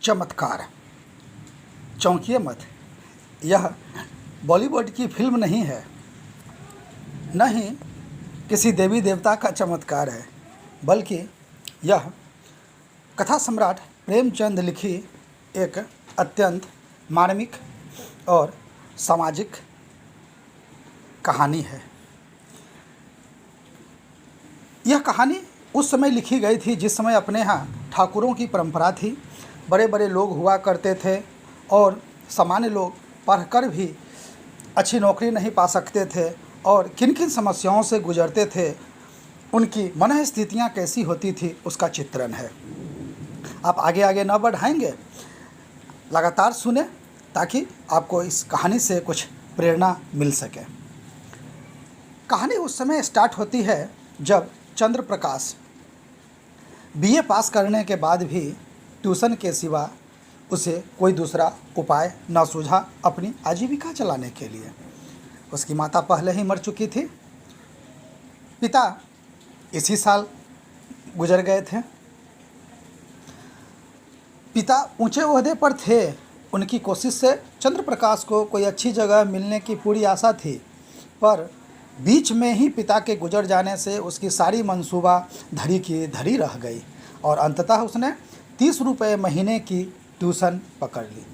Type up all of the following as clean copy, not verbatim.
चमत्कार। चौंकिए मत, यह बॉलीवुड की फिल्म नहीं है, न ही किसी देवी देवता का चमत्कार है, बल्कि यह कथा सम्राट प्रेमचंद लिखी एक अत्यंत मार्मिक और सामाजिक कहानी है। यह कहानी उस समय लिखी गई थी जिस समय अपने यहाँ ठाकुरों की परंपरा थी। बड़े बड़े लोग हुआ करते थे और सामान्य लोग पढ़कर भी अच्छी नौकरी नहीं पा सकते थे और किन किन समस्याओं से गुजरते थे, उनकी मन स्थितियाँ कैसी होती थी, उसका चित्रण है। आप आगे आगे न बढ़ाएंगे, लगातार सुने ताकि आपको इस कहानी से कुछ प्रेरणा मिल सके। कहानी उस समय स्टार्ट होती है जब चंद्र प्रकाश बीए पास करने के बाद भी ट्यूशन के सिवा उसे कोई दूसरा उपाय न सूझा अपनी आजीविका चलाने के लिए। उसकी माता पहले ही मर चुकी थी, पिता इसी साल गुजर गए थे। पिता ऊंचे ओहदे पर थे, उनकी कोशिश से चंद्र प्रकाश को कोई अच्छी जगह मिलने की पूरी आशा थी, पर बीच में ही पिता के गुजर जाने से उसकी सारी मंसूबा धरी की धरी रह गई और अंततः उसने 30 रुपये महीने की ट्यूशन पकड़ ली।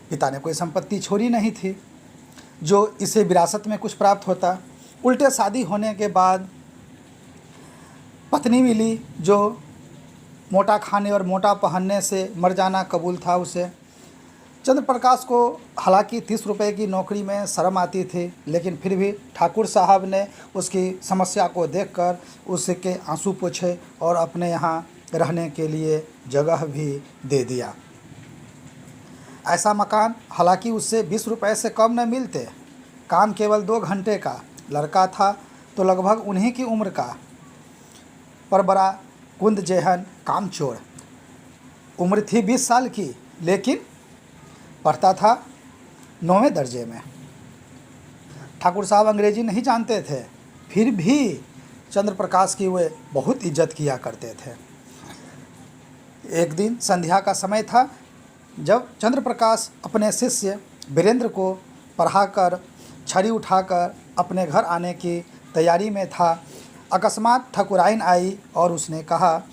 पिता ने कोई संपत्ति छोड़ी नहीं थी जो इसे विरासत में कुछ प्राप्त होता। उल्टे शादी होने के बाद पत्नी मिली जो मोटा खाने और मोटा पहनने से मर जाना कबूल था उसे। चंद्र प्रकाश को हालांकि 30 रुपये की नौकरी में शर्म आती थी, लेकिन फिर भी ठाकुर साहब ने उसकी समस्या को देखकर उसके आंसू पोंछे और अपने यहाँ रहने के लिए जगह भी दे दिया। ऐसा मकान हालांकि उससे 20 रुपये से कम न मिलते, काम केवल 2 घंटे का, लड़का था तो लगभग उन्हीं की उम्र का, पर बड़ा कुंद जेहन कामचोर। उम्र थी 20 साल की, लेकिन पढ़ता था 9वें दर्जे में। ठाकुर साहब अंग्रेजी नहीं जानते थे, फिर भी चंद्र प्रकाश की वे बहुत इज्जत किया करते थे। एक दिन संध्या का समय था जब चंद्र प्रकाश अपने शिष्य वीरेंद्र को पढ़ाकर छड़ी उठाकर अपने घर आने की तैयारी में था। अकस्मात ठाकुराइन आई और उसने कहा,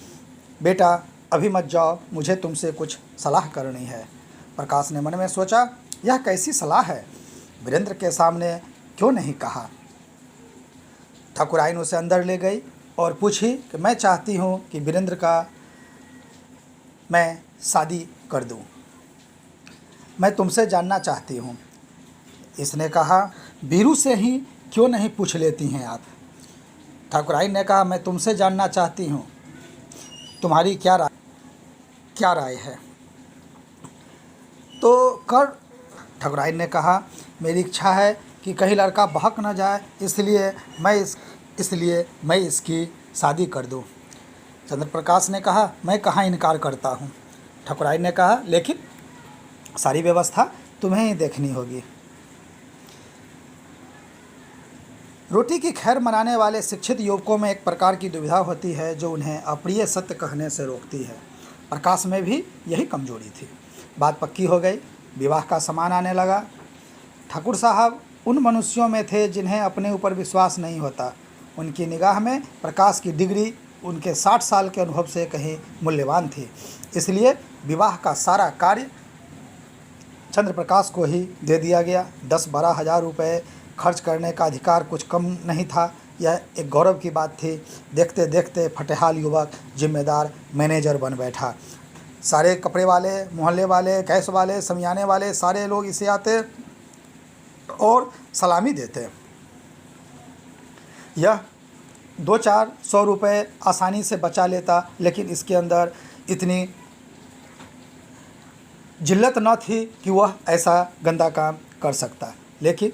बेटा अभी मत जाओ, मुझे तुमसे कुछ सलाह करनी है। प्रकाश ने मन में सोचा, यह कैसी सलाह है, वीरेंद्र के सामने क्यों नहीं कहा। ठाकुराइन उसे अंदर ले गई और पूछी कि मैं चाहती हूँ कि वीरेंद्र का मैं शादी कर दूँ, मैं तुमसे जानना चाहती हूँ। इसने कहा, बीरू से ही क्यों नहीं पूछ लेती हैं आप। ठाकुराइन ने कहा, मैं तुमसे जानना चाहती हूँ, तुम्हारी क्या राय है। तो कर ठाकुराइन ने कहा, मेरी इच्छा है कि कहीं लड़का बहक न जाए, इसलिए मैं इसकी शादी कर दूं। चंद्र प्रकाश ने कहा, मैं कहाँ इनकार करता हूँ। ठाकुराइन ने कहा, लेकिन सारी व्यवस्था तुम्हें ही देखनी होगी। रोटी की खैर मनाने वाले शिक्षित युवकों में एक प्रकार की दुविधा होती है जो उन्हें अप्रिय सत्य कहने से रोकती है। प्रकाश में भी यही कमजोरी थी। बात पक्की हो गई, विवाह का सामान आने लगा। ठाकुर साहब उन मनुष्यों में थे जिन्हें अपने ऊपर विश्वास नहीं होता। उनकी निगाह में प्रकाश की डिग्री उनके 60 साल के अनुभव से कहीं मूल्यवान थी, इसलिए विवाह का सारा कार्य चंद्र प्रकाश को ही दे दिया गया। 10-12 हज़ार रुपये खर्च करने का अधिकार कुछ कम नहीं था। यह एक गौरव की बात थी। देखते देखते फटेहाल युवक जिम्मेदार मैनेजर बन बैठा। सारे कपड़े वाले, मोहल्ले वाले, गैस वाले, समियाने वाले सारे लोग इसे आते और सलामी देते। यह 200-400 रुपये आसानी से बचा लेता, लेकिन इसके अंदर इतनी जिल्लत न थी कि वह ऐसा गंदा काम कर सकता। लेकिन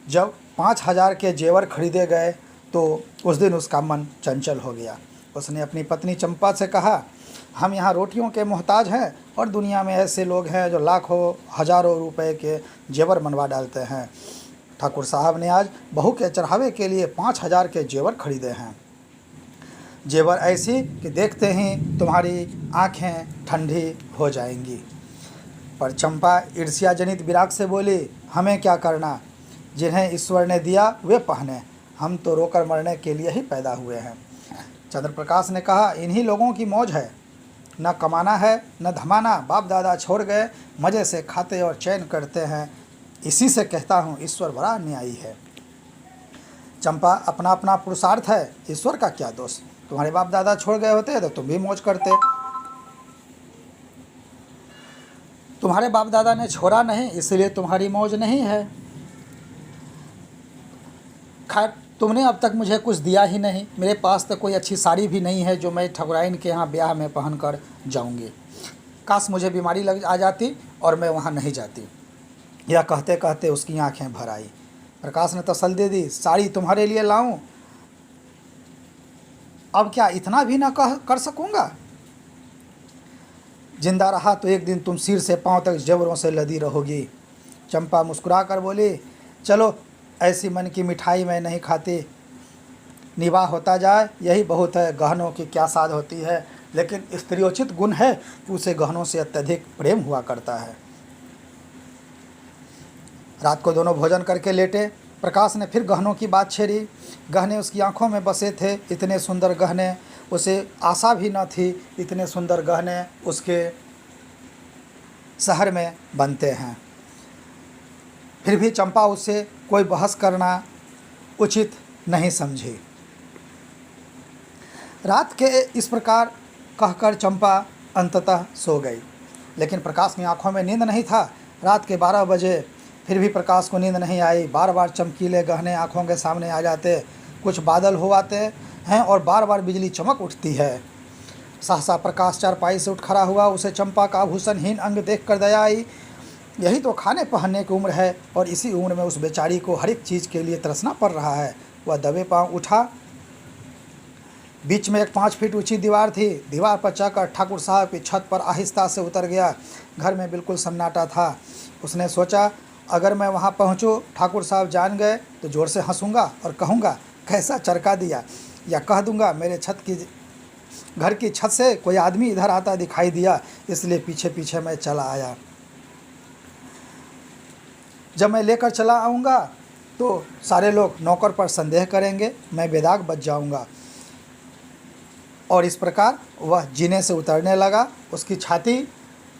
जब 5,000 के जेवर खरीदे गए तो उस दिन उसका मन चंचल हो गया। उसने अपनी पत्नी चंपा से कहा, हम यहाँ रोटियों के मोहताज हैं और दुनिया में ऐसे लोग हैं जो लाखों हज़ारों रुपए के जेवर मनवा डालते हैं। ठाकुर साहब ने आज बहू के चढ़ावे के लिए 5,000 के जेवर खरीदे हैं। जेवर ऐसी कि देखते ही तुम्हारी आँखें ठंडी हो जाएंगी। पर चंपा ईर्ष्या जनित विराग से बोली, हमें क्या करना, जिन्हें ईश्वर ने दिया वे पहने, हम तो रोकर मरने के लिए ही पैदा हुए हैं। चंद्रप्रकाश ने कहा, इन्हीं लोगों की मौज है, न कमाना है न धमाना, बाप दादा छोड़ गए, मज़े से खाते और चैन करते हैं। इसी से कहता हूँ ईश्वर बड़ा न्यायी है। चंपा, अपना अपना पुरुषार्थ है, ईश्वर का क्या दोष। तुम्हारे बाप दादा छोड़ गए होते तो तुम भी मौज करते। तुम्हारे बाप दादा ने छोड़ा नहीं, इसलिए तुम्हारी मौज नहीं है। खैर, तुमने अब तक मुझे कुछ दिया ही नहीं। मेरे पास तो कोई अच्छी साड़ी भी नहीं है जो मैं ठकुराइन के यहाँ ब्याह में पहन कर जाऊँगी। काश मुझे बीमारी लग आ जाती और मैं वहाँ नहीं जाती। यह कहते कहते उसकी आंखें भर आई। प्रकाश ने तसल्ली दी, साड़ी तुम्हारे लिए लाऊं? अब क्या इतना भी ना कर सकूँगा? जिंदा रहा तो एक दिन तुम सिर से पांव तक जबरों से लदी रहोगी। चंपा मुस्कुरा कर बोली, चलो, ऐसी मन की मिठाई मैं नहीं खाती, निवाह होता जाए यही बहुत है। गहनों की क्या साध होती है, लेकिन स्त्रियोचित गुण है कि उसे गहनों से अत्यधिक प्रेम हुआ करता है। रात को दोनों भोजन करके लेटे। प्रकाश ने फिर गहनों की बात छेड़ी। गहने उसकी आंखों में बसे थे, इतने सुंदर गहने, उसे आशा भी न थी इतने सुंदर गहने उसके शहर में बनते हैं। फिर भी चंपा उससे कोई बहस करना उचित नहीं समझी। रात के इस प्रकार कहकर चंपा अंततः सो गई, लेकिन प्रकाश की आंखों में नींद नहीं था। रात के 12 बजे फिर भी प्रकाश को नींद नहीं आई। बार बार चमकीले गहने आंखों के सामने आ जाते, कुछ बादल हो आते हैं और बार बार बिजली चमक उठती है। सहसा प्रकाश चारपाई से उठ खड़ा हुआ। उसे चंपा का आभूषणहीन अंग देखकर दया आई। यही तो खाने पहनने की उम्र है और इसी उम्र में उस बेचारी को हर एक चीज़ के लिए तरसना पड़ रहा है। वह दबे पांव उठा। बीच में एक 5 फीट ऊंची दीवार थी। दीवार पर चढ़कर ठाकुर साहब की छत पर आहिस्ता से उतर गया। घर में बिल्कुल सन्नाटा था। उसने सोचा, अगर मैं वहां पहुंचूं, ठाकुर साहब जान गए तो जोर से हंसूंगा और कहूंगा, कैसा चरका दिया, या कह दूंगा मेरे घर की छत से कोई आदमी इधर आता दिखाई दिया, इसलिए पीछे पीछे मैं चला आया। जब मैं लेकर चला आऊँगा तो सारे लोग नौकर पर संदेह करेंगे, मैं बेदाग बच जाऊँगा। और इस प्रकार वह जीने से उतरने लगा। उसकी छाती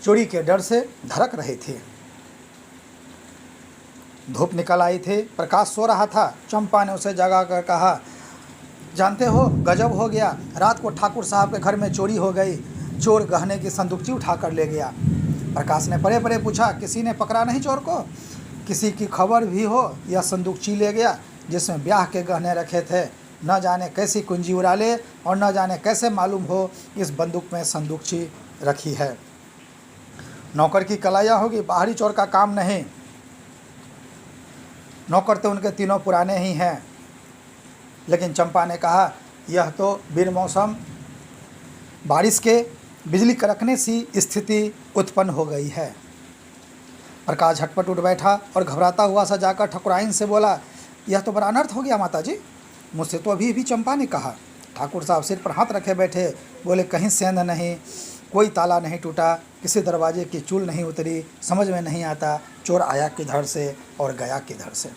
चोरी के डर से धड़क रही थी। धूप निकल आई थी। प्रकाश सो रहा था। चंपा ने उसे जगा कर कहा, जानते हो, गजब हो गया, रात को ठाकुर साहब के घर में चोरी हो गई। चोर गहने की संदूकची उठा कर ले गया। प्रकाश ने परे परे पूछा, किसी ने पकड़ा नहीं चोर को? किसी की खबर भी हो? यह संदूकची ले गया जिसमें ब्याह के गहने रखे थे। न जाने कैसी कुंजी उड़ा ले और न जाने कैसे मालूम हो इस बंदूक में संदूकची रखी है। नौकर की कलाइयाँ होगी, बाहरी चोर का काम नहीं। नौकर तो उनके तीनों पुराने ही हैं। लेकिन चंपा ने कहा, यह तो बिन मौसम बारिश के बिजली कड़कने सी स्थिति उत्पन्न हो गई है। प्रकाश झटपट उठ बैठा और घबराता हुआ सा जाकर ठकुराइन से बोला, यह तो बड़ा अनर्थ हो गया माता जी। मुझसे तो अभी चंपा ने कहा। ठाकुर साहब सिर पर हाथ रखे बैठे, बोले, कहीं सेंध नहीं, कोई ताला नहीं टूटा, किसी दरवाजे की चूल नहीं उतरी, समझ में नहीं आता चोर आया किधर से और गया किधर से।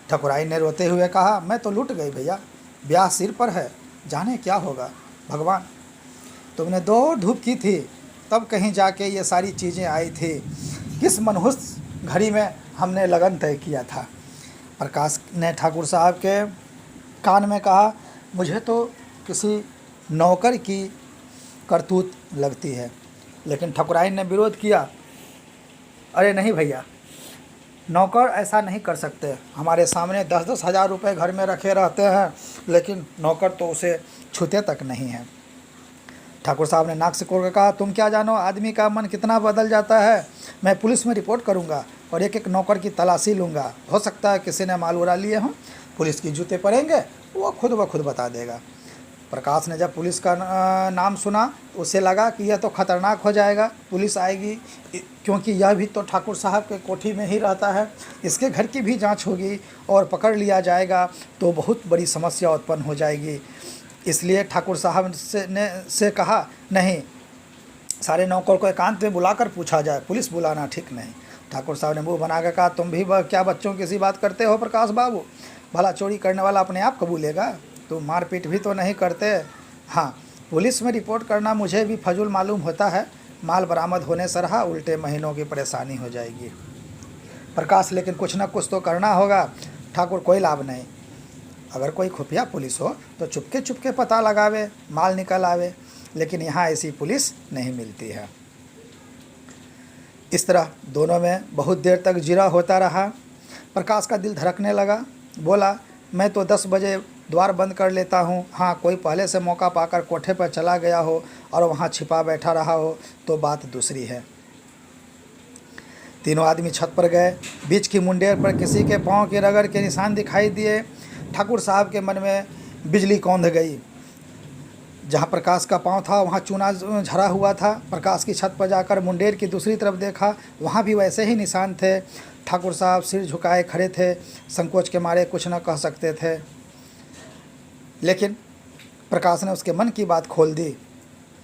ठकुराइन ने रोते हुए कहा, मैं तो लूट गई भैया, ब्याह सिर पर है, जाने क्या होगा। भगवान, तुमने 2 धूप की थी तब कहीं जाके ये सारी चीज़ें आई थी। किस मनहूस घड़ी में हमने लगन तय किया था। प्रकाश ने ठाकुर साहब के कान में कहा, मुझे तो किसी नौकर की करतूत लगती है। लेकिन ठकुराइन ने विरोध किया, अरे नहीं भैया, नौकर ऐसा नहीं कर सकते। हमारे सामने 10-10 हज़ार रुपये घर में रखे रहते हैं, लेकिन नौकर तो उसे छूते तक नहीं है। ठाकुर साहब ने नाक सिकोड़ कर कहा, तुम क्या जानो आदमी का मन कितना बदल जाता है। मैं पुलिस में रिपोर्ट करूंगा और एक एक नौकर की तलाशी लूँगा। हो सकता है किसी ने माल उड़ा लिए हों, पुलिस की जूते पड़ेंगे, वो खुद ब खुद बता देगा। प्रकाश ने जब पुलिस का नाम सुना, उसे लगा कि यह तो ख़तरनाक हो जाएगा, पुलिस आएगी, क्योंकि यह भी तो ठाकुर साहब के कोठी में ही रहता है। इसके घर की भी जांच होगी और पकड़ लिया जाएगा तो बहुत बड़ी समस्या उत्पन्न हो जाएगी। इसलिए ठाकुर साहब से कहा, नहीं, सारे नौकर को एकांत में बुलाकर पूछा जाए, पुलिस बुलाना ठीक नहीं। ठाकुर साहब ने मुंह बना कर कहा, तुम भी क्या बच्चों की सी बात करते हो प्रकाश बाबू? भला चोरी करने वाला अपने आप कबूलेगा? तुम मारपीट भी तो नहीं करते। हाँ, पुलिस में रिपोर्ट करना मुझे भी फजूल मालूम होता है। माल बरामद होने से रहा, उल्टे महीनों की परेशानी हो जाएगी। प्रकाश, लेकिन कुछ न कुछ तो करना होगा। ठाकुर, कोई लाभ नहीं। अगर कोई खुफिया पुलिस हो तो चुपके चुपके पता लगावे, माल निकल आवे, लेकिन यहाँ ऐसी पुलिस नहीं मिलती है। इस तरह दोनों में बहुत देर तक जिरा होता रहा। प्रकाश का दिल धड़कने लगा। बोला, मैं तो 10 बजे द्वार बंद कर लेता हूँ। हाँ, कोई पहले से मौका पाकर कोठे पर चला गया हो और वहाँ छिपा बैठा रहा हो तो बात दूसरी है। तीनों आदमी छत पर गए। बीच की मुंडेर पर किसी के पाँव के रगड़ के निशान दिखाई दिए। ठाकुर साहब के मन में बिजली कौंध गई। जहाँ प्रकाश का पाँव था वहाँ चूना झरा हुआ था। प्रकाश की छत पर जाकर मुंडेर की दूसरी तरफ देखा, वहाँ भी वैसे ही निशान थे। ठाकुर साहब सिर झुकाए खड़े थे, संकोच के मारे कुछ न कह सकते थे। लेकिन प्रकाश ने उसके मन की बात खोल दी।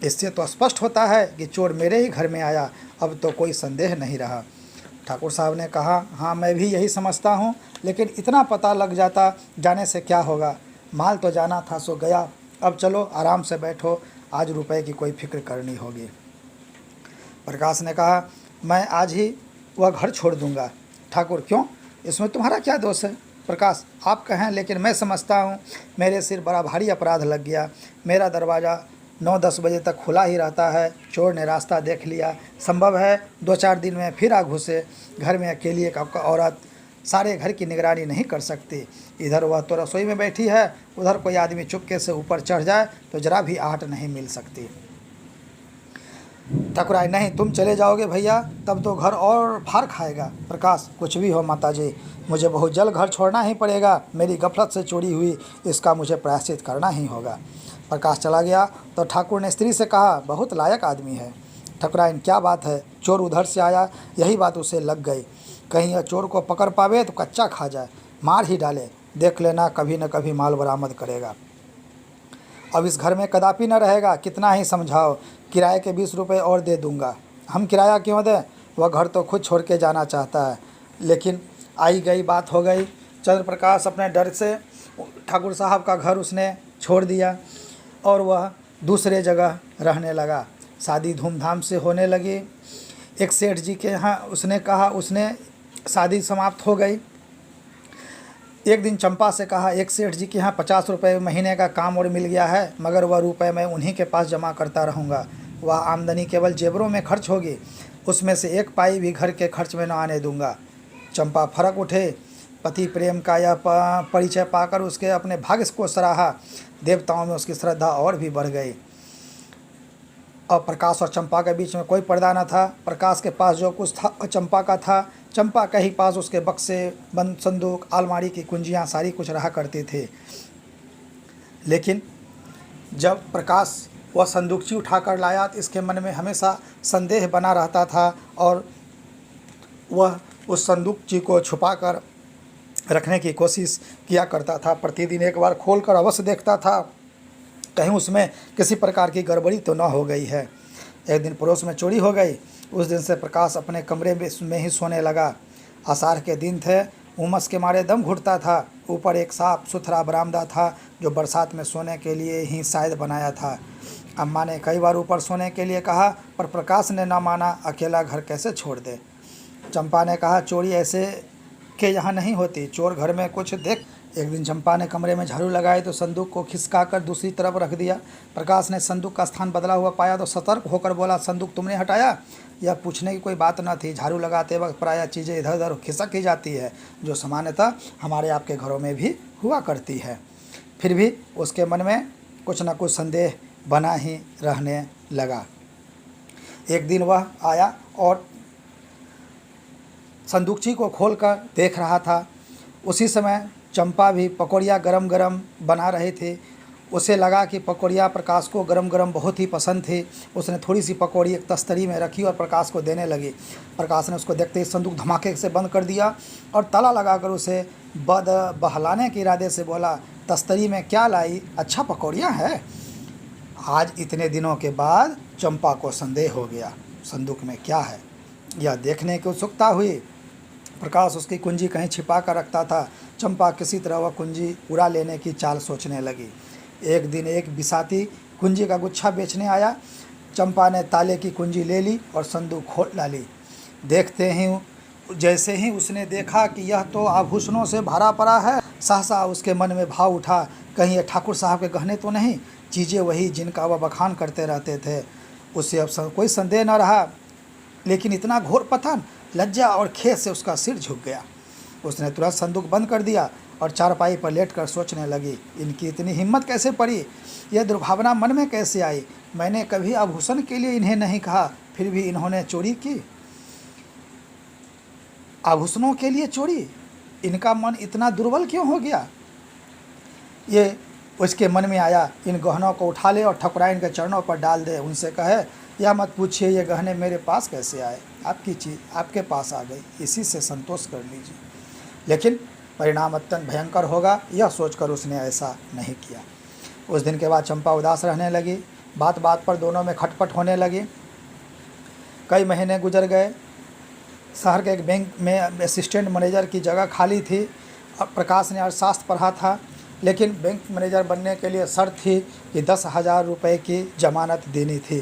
इससे तो स्पष्ट होता है कि चोर मेरे ही घर में आया, अब तो कोई संदेह नहीं रहा। ठाकुर साहब ने कहा, हाँ मैं भी यही समझता हूँ, लेकिन इतना पता लग जाता, जाने से क्या होगा? माल तो जाना था सो गया, अब चलो आराम से बैठो, आज रुपए की कोई फिक्र करनी होगी। प्रकाश ने कहा, मैं आज ही वह घर छोड़ दूंगा। ठाकुर, क्यों? इसमें तुम्हारा क्या दोष है? प्रकाश, आप कहें, लेकिन मैं समझता हूँ मेरे सिर बड़ा भारी अपराध लग गया। मेरा दरवाज़ा 9-10 बजे तक खुला ही रहता है। चोर ने रास्ता देख लिया, संभव है 2-4 दिन में फिर आ घुसे। घर में अकेली एक औरत सारे घर की निगरानी नहीं कर सकती। इधर वह तो रसोई में बैठी है, उधर कोई आदमी चुपके से ऊपर चढ़ जाए तो जरा भी आहट नहीं मिल सकती। ठाकुराई, नहीं, तुम चले जाओगे भैया, तब तो घर और फाड़ खाएगा। प्रकाश, कुछ भी हो माताजी, मुझे बहुत जल्द घर छोड़ना ही पड़ेगा। मेरी गफलत से चोरी हुई, इसका मुझे प्रायश्चित करना ही होगा। प्रकाश चला गया तो ठाकुर ने स्त्री से कहा, बहुत लायक आदमी है। ठाकुराइन, क्या बात है? चोर उधर से आया, यही बात उसे लग गई। कहीं यह चोर को पकड़ पावे तो कच्चा खा जाए, मार ही डाले। देख लेना, कभी न कभी माल बरामद करेगा। अब इस घर में कदापि न रहेगा, कितना ही समझाओ। किराए के 20 रुपये और दे दूंगा। हम किराया क्यों दें? वह घर तो खुद छोड़ के जाना चाहता है। लेकिन आई गई बात हो गई। चंद्र प्रकाश अपने डर से ठाकुर साहब का घर उसने छोड़ दिया और वह दूसरे जगह रहने लगा। शादी धूमधाम से होने लगी। एक सेठ जी के यहाँ उसने कहा, उसने शादी समाप्त हो गई। एक दिन चंपा से कहा, एक सेठ जी के यहाँ 50 रुपये महीने का काम और मिल गया है, मगर वह रुपए मैं उन्हीं के पास जमा करता रहूँगा। वह आमदनी केवल जेबरों में खर्च होगी, उसमें से 1 पाई भी घर के खर्च में न आने दूंगा। चंपा फरक उठे। पति प्रेम का यह परिचय पाकर उसके अपने भाग्य को सराहा। देवताओं में उसकी श्रद्धा और भी बढ़ गई। और प्रकाश और चंपा के बीच में कोई पर्दा न था। प्रकाश के पास जो कुछ था चंपा का था। चंपा के ही पास उसके बक्से, बंद संदूक, अलमारी की कुंजियाँ सारी कुछ रहा करती थी। लेकिन जब प्रकाश वह संदूकची उठाकर लाया तो इसके मन में हमेशा संदेह बना रहता था और वह उस संदूकची को छुपाकर रखने की कोशिश किया करता था। प्रतिदिन एक बार खोलकर अवश्य देखता था, कहीं उसमें किसी प्रकार की गड़बड़ी तो न हो गई है। एक दिन पड़ोस में चोरी हो गई। उस दिन से प्रकाश अपने कमरे में ही सोने लगा। आषाढ़ के दिन थे, उमस के मारे दम घुटता था। ऊपर एक साफ सुथरा बरामदा था जो बरसात में सोने के लिए ही शायद बनाया था। अम्मा ने कई बार ऊपर सोने के लिए कहा, पर प्रकाश ने न माना। अकेला घर कैसे छोड़ दे? चंपा ने कहा, चोरी ऐसे के यहाँ नहीं होती, चोर घर में कुछ देख। एक दिन चंपा ने कमरे में झाड़ू लगाई तो संदूक को खिसकाकर दूसरी तरफ रख दिया। प्रकाश ने संदूक का स्थान बदला हुआ पाया तो सतर्क होकर बोला, संदूक तुमने हटाया? यह पूछने की कोई बात न थी। झाड़ू लगाते वक्त प्रायः चीज़ें इधर उधर खिसक ही जाती है, जो सामान्यतः हमारे आपके घरों में भी हुआ करती है। फिर भी उसके मन में कुछ न कुछ संदेह बना ही रहने लगा। एक दिन वह आया और संदूकची को खोलकर देख रहा था। उसी समय चंपा भी पकौड़ियाँ गरम गरम बना रही थी। उसे लगा कि पकौड़ियाँ प्रकाश को गरम गरम बहुत ही पसंद थी। उसने थोड़ी सी पकौड़ी एक तस्तरी में रखी और प्रकाश को देने लगी। प्रकाश ने उसको देखते ही संदूक धमाके से बंद कर दिया और ताला लगाकर उसे बहलाने के इरादे से बोला, तस्तरी में क्या लाई? अच्छा पकौड़ियाँ हैं। आज इतने दिनों के बाद चंपा को संदेह हो गया, संदूक में क्या है। यह देखने की उत्सुकता हुई। प्रकाश उसकी कुंजी कहीं छिपा कर रखता था। चंपा किसी तरह वह कुंजी उड़ा लेने की चाल सोचने लगी। एक दिन एक बिसाती कुंजी का गुच्छा बेचने आया। चंपा ने ताले की कुंजी ले ली और संदूक खोल डाली। देखते ही जैसे ही उसने देखा कि यह तो आभूषणों से भरा पड़ा है, सहसा उसके मन में भाव उठा, कहीं ये ठाकुर साहब के गहने तो नहीं, चीज़ें वही जिनका वह बखान करते रहते थे। उससे अब कोई संदेह न रहा, लेकिन इतना घोर पतन, लज्जा और खेद से उसका सिर झुक गया। उसने तुरंत संदूक बंद कर दिया और चारपाई पर लेटकर सोचने लगी, इनकी इतनी हिम्मत कैसे पड़ी, यह दुर्भावना मन में कैसे आई। मैंने कभी आभूषण के लिए इन्हें नहीं कहा, फिर भी इन्होंने चोरी की। आभूषणों के लिए चोरी, इनका मन इतना दुर्बल क्यों हो गया। ये उसके मन में आया, इन गहनों को उठा ले और ठकुराइन के चरणों पर डाल दे। उनसे कहे, यह मत पूछिए ये गहने मेरे पास कैसे आए, आपकी चीज़ आपके पास आ गई, इसी से संतोष कर लीजिए। लेकिन परिणाम अत्यंत भयंकर होगा, यह सोचकर उसने ऐसा नहीं किया। उस दिन के बाद चंपा उदास रहने लगी। बात बात पर दोनों में खटपट होने लगी। कई महीने गुजर गए। शहर के एक बैंक में असिस्टेंट मैनेजर की जगह खाली थी। अब प्रकाश ने अर्थशास्त्र पढ़ा था, लेकिन बैंक मैनेजर बनने के लिए शर्त थी कि 10,000 रुपये की जमानत देनी थी।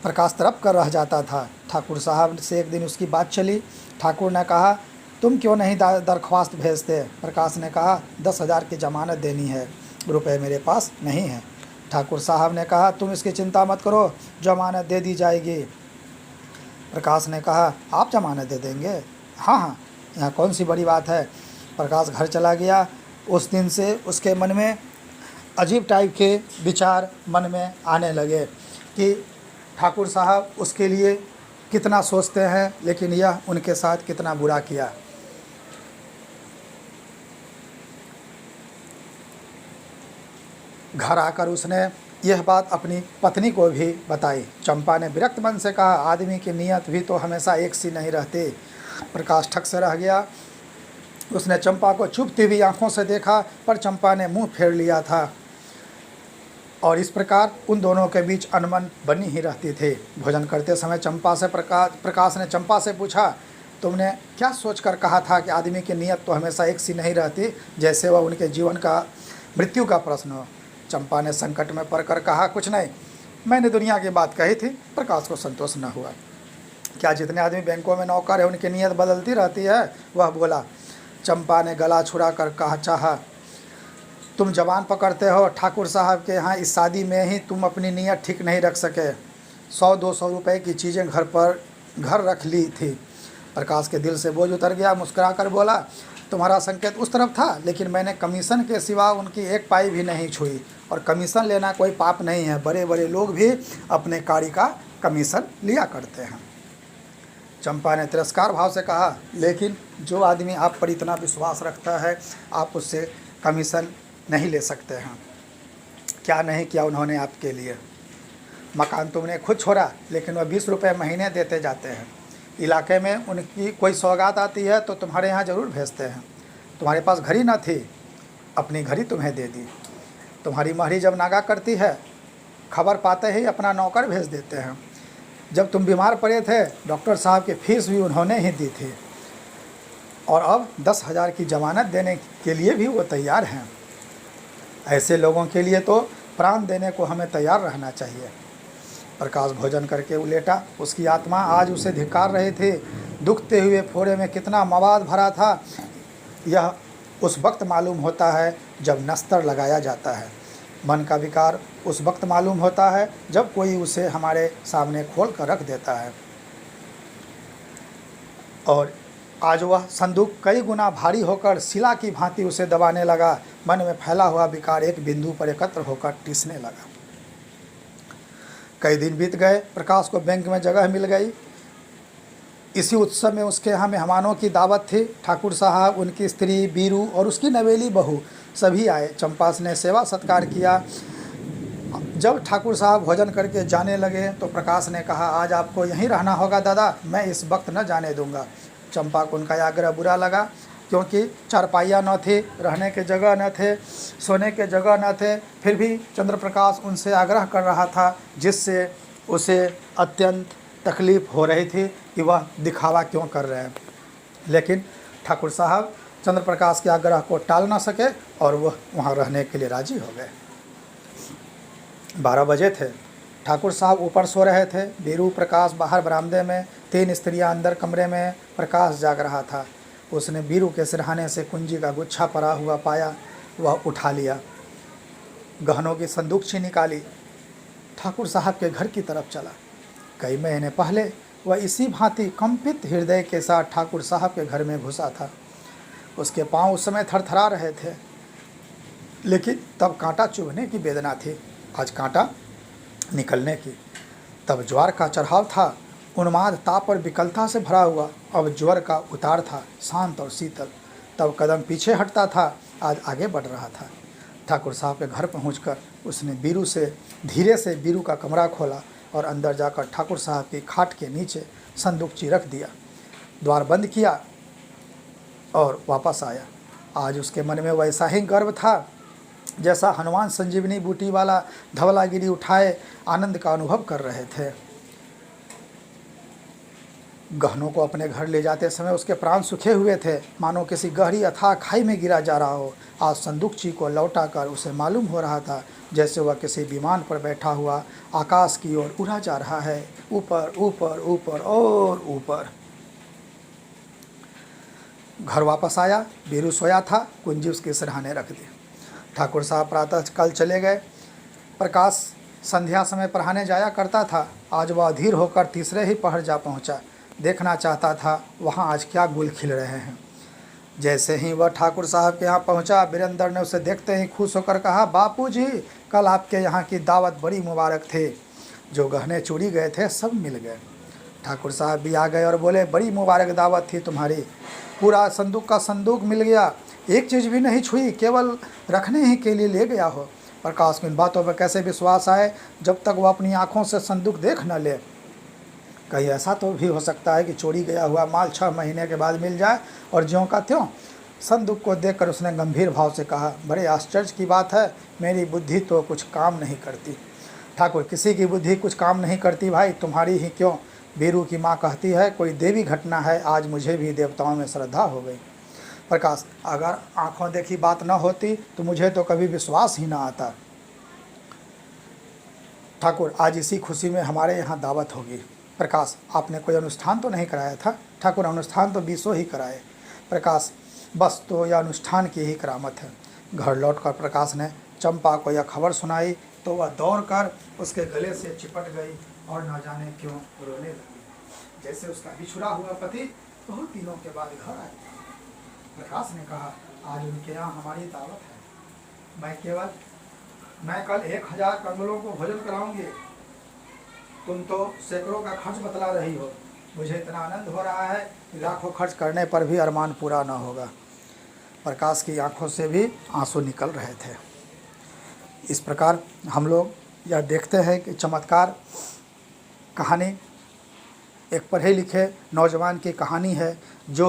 प्रकाश तड़प कर रह जाता था। ठाकुर साहब से एक दिन उसकी बात चली। ठाकुर ने कहा, तुम क्यों नहीं दरख्वास्त भेजते। प्रकाश ने कहा, 10,000 की जमानत देनी है, रुपए मेरे पास नहीं है। ठाकुर साहब ने कहा, तुम इसकी चिंता मत करो, जमानत दे दी जाएगी। प्रकाश ने कहा, आप जमानत दे देंगे। हाँ हाँ, यहाँ कौन सी बड़ी बात है। प्रकाश घर चला गया। उस दिन से उसके मन में अजीब टाइप के विचार मन में आने लगे कि ठाकुर साहब उसके लिए कितना सोचते हैं, लेकिन यह उनके साथ कितना बुरा किया। घर आकर उसने यह बात अपनी पत्नी को भी बताई। चंपा ने विरक्त मन से कहा, आदमी की नीयत भी तो हमेशा एक सी नहीं रहती। प्रकाश ठक से रह गया। उसने चंपा को चुभती हुई आंखों से देखा, पर चंपा ने मुंह फेर लिया था और इस प्रकार उन दोनों के बीच अनबन बनी ही रहती थी। भोजन करते समय प्रकाश ने चंपा से पूछा, तुमने क्या सोचकर कहा था कि आदमी की नीयत तो हमेशा एक सी नहीं रहती, जैसे वह उनके जीवन का मृत्यु का प्रश्न हो। चंपा ने संकट में पड़कर कहा, कुछ नहीं, मैंने दुनिया की बात कही थी। प्रकाश को संतोष न हुआ। क्या जितने आदमी बैंकों में नौकर है उनकी नीयत बदलती रहती है, वह बोला। चंपा ने गला छुड़ा कर कहा, चाहा तुम जबान पकड़ते हो। ठाकुर साहब के यहाँ इस शादी में ही तुम अपनी नीयत ठीक नहीं रख सके। 100-200 रुपए की चीज़ें घर रख ली थी। प्रकाश के दिल से बोझ उतर गया। मुस्कुरा कर बोला, तुम्हारा संकेत उस तरफ था, लेकिन मैंने कमीशन के सिवा उनकी एक पाई भी नहीं छुई। और कमीशन लेना कोई पाप नहीं है, बड़े बड़े लोग भी अपने कार्य का कमीशन लिया करते हैं। चंपा ने तिरस्कार भाव से कहा, लेकिन जो आदमी आप पर इतना विश्वास रखता है, आप उससे कमीशन नहीं ले सकते हैं। क्या नहीं किया उन्होंने आपके लिए। मकान तुमने खुद छोड़ा, लेकिन वह 20 रुपये महीने देते जाते हैं। इलाके में उनकी कोई सौगात आती है तो तुम्हारे यहाँ ज़रूर भेजते हैं। तुम्हारे पास घड़ी न थी, अपनी घड़ी तुम्हें दे दी। तुम्हारी महरी जब नागा करती है, खबर पाते ही अपना नौकर भेज देते हैं। जब तुम बीमार पड़े थे, डॉक्टर साहब की फीस भी उन्होंने ही दी थी। और अब 10,000 की जमानत देने के लिए भी वो तैयार हैं। ऐसे लोगों के लिए तो प्राण देने को हमें तैयार रहना चाहिए। प्रकाश भोजन करके उलेटा। उसकी आत्मा आज उसे धिक्कार रही थी। दुखते हुए फोड़े में कितना मवाद भरा था, यह उस वक्त मालूम होता है जब नस्तर लगाया जाता है। मन का विकार उस वक्त मालूम होता है जब कोई उसे हमारे सामने खोल कर रख देता है। और आज वह संदूक कई गुना भारी होकर शिला की भांति उसे दबाने लगा। मन में फैला हुआ विकार एक बिंदु पर एकत्र होकर टिसने लगा। कई दिन बीत गए। प्रकाश को बैंक में जगह मिल गई। इसी उत्सव में उसके यहाँ मेहमानों की दावत थी। ठाकुर साहब, उनकी स्त्री बीरू और उसकी नवेली बहू सभी आए। चंपा ने सेवा सत्कार किया। जब ठाकुर साहब भोजन करके जाने लगे तो प्रकाश ने कहा, आज आपको यहीं रहना होगा दादा, मैं इस वक्त न जाने दूंगा। चंपा को उनका आग्रह बुरा लगा, क्योंकि चारपाइयाँ न थे, रहने के जगह न थे, सोने के जगह न थे। फिर भी चंद्र प्रकाश उनसे आग्रह कर रहा था, जिससे उसे अत्यंत तकलीफ़ हो रही थी कि वह दिखावा क्यों कर रहे हैं, लेकिन ठाकुर साहब चंद्र प्रकाश के आग्रह को टाल ना सके और वह वहाँ रहने के लिए राजी हो गए। 12 बजे थे। ठाकुर साहब ऊपर सो रहे थे। बीरू प्रकाश बाहर बरामदे में, 3 स्त्रियां अंदर कमरे में। प्रकाश जाग रहा था। उसने बीरू के सिरहाने से कुंजी का गुच्छा पड़ा हुआ पाया, वह उठा लिया। गहनों की संदूकची निकाली, ठाकुर साहब के घर की तरफ चला। कई महीने पहले वह इसी भांति कंपित हृदय के साथ ठाकुर साहब के घर में घुसा था। उसके पांव उस समय थरथरा रहे थे, लेकिन तब कांटा चुभने की वेदना थी, आज कांटा निकलने की। तब ज्वर का चढ़ाव था, उन्माद ताप और विकलता से भरा हुआ। अब ज्वर का उतार था, शांत और शीतल। तब कदम पीछे हटता था, आज आगे बढ़ रहा था। ठाकुर साहब के घर पहुंचकर उसने बीरू से धीरे से बीरू का कमरा खोला और अंदर जाकर ठाकुर साहब की खाट के नीचे संदूकची रख दिया, द्वार बंद किया और वापस आया। आज उसके मन में वैसा ही गर्व था जैसा हनुमान संजीवनी बूटी वाला धवलागिरी उठाए आनंद का अनुभव कर रहे थे। गहनों को अपने घर ले जाते समय उसके प्राण सूखे हुए थे, मानो किसी गहरी अथाह खाई में गिरा जा रहा हो। आज संदूकची को लौटाकर उसे मालूम हो रहा था जैसे वह किसी विमान पर बैठा हुआ आकाश की ओर उड़ा जा रहा है, ऊपर ऊपर ऊपर और ऊपर। घर वापस आया। बीरू सोया था, कुंजी उसके सिरहाने रख दी। ठाकुर साहब प्रातः कल चले गए। प्रकाश संध्या समय पढ़ाने जाया करता था। आज वह अधीर होकर तीसरे ही पहर जा पहुंचा। देखना चाहता था वहाँ आज क्या गुल खिल रहे हैं। जैसे ही वह ठाकुर साहब के यहाँ पहुँचा, वीरेंद्र ने उसे देखते ही खुश होकर कहा, बापूजी, कल आपके यहाँ की दावत बड़ी मुबारक थी। जो गहने चूड़ी गए थे सब मिल गए। ठाकुर साहब भी आ गए और बोले, बड़ी मुबारक दावत थी तुम्हारी, पूरा संदूक का संदूक मिल गया, एक चीज़ भी नहीं छुई, केवल रखने ही के लिए ले गया हो। प्रकाश को इन बातों पर कैसे विश्वास आए जब तक वह अपनी आँखों से संदूक देख न ले। कहीं ऐसा तो भी हो सकता है कि चोरी गया हुआ माल 6 महीने के बाद मिल जाए। और ज्यों का त्यों संदूक को देखकर उसने गंभीर भाव से कहा, बड़े आश्चर्य की बात है, मेरी बुद्धि तो कुछ काम नहीं करती। ठाकुर, किसी की बुद्धि कुछ काम नहीं करती भाई, तुम्हारी ही क्यों। बीरू की माँ कहती है कोई देवी घटना है, आज मुझे भी देवताओं में श्रद्धा हो गई। प्रकाश, अगर आंखों देखी बात न होती तो मुझे तो कभी विश्वास ही ना आता। ठाकुर, आज इसी खुशी में हमारे यहाँ दावत होगी। प्रकाश, आपने कोई अनुष्ठान तो नहीं कराया था। ठाकुर, अनुष्ठान तो 20 ही कराए। प्रकाश, बस तो यह अनुष्ठान की ही करामत है। घर लौटकर प्रकाश ने चंपा को यह खबर सुनाई तो वह दौड़कर उसके गले से चिपट गई और न जाने क्यों रोने लगी, जैसे उसका बिछुड़ा हुआ पति बहुत दिनों के बाद घर आया। प्रकाश ने कहा, आज उनके यहाँ हमारी दावत है, मैं कल 1000 कंगलों को भोजन कराऊंगी। तुम तो सैकड़ों का खर्च बतला रही हो। मुझे इतना आनंद हो रहा है कि लाखों खर्च करने पर भी अरमान पूरा न होगा। प्रकाश की आंखों से भी आंसू निकल रहे थे। इस प्रकार हम लोग यह देखते हैं कि चमत्कार कहानी एक पढ़े लिखे नौजवान की कहानी है जो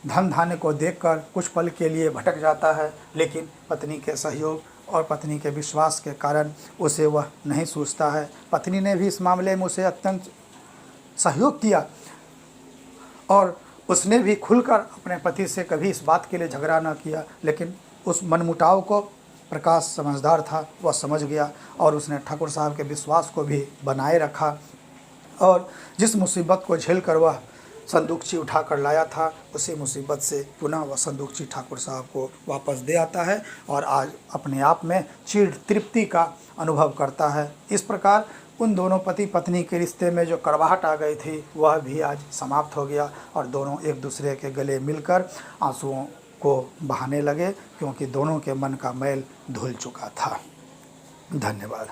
धन धान्य को देखकर कुछ पल के लिए भटक जाता है, लेकिन पत्नी के सहयोग और पत्नी के विश्वास के कारण उसे वह नहीं सूझता है। पत्नी ने भी इस मामले में उसे अत्यंत सहयोग किया और उसने भी खुलकर अपने पति से कभी इस बात के लिए झगड़ा न किया, लेकिन उस मनमुटाव को प्रकाश समझदार था, वह समझ गया और उसने ठाकुर साहब के विश्वास को भी बनाए रखा। और जिस मुसीबत को झेलकर वह संदूकची उठा कर लाया था, उसी मुसीबत से पुनः वह संदूकची ठाकुर साहब को वापस दे आता है और आज अपने आप में चिर तृप्ति का अनुभव करता है। इस प्रकार उन दोनों पति पत्नी के रिश्ते में जो कड़वाहट आ गई थी वह भी आज समाप्त हो गया और दोनों एक दूसरे के गले मिलकर आंसुओं को बहाने लगे, क्योंकि दोनों के मन का मैल धुल चुका था। धन्यवाद।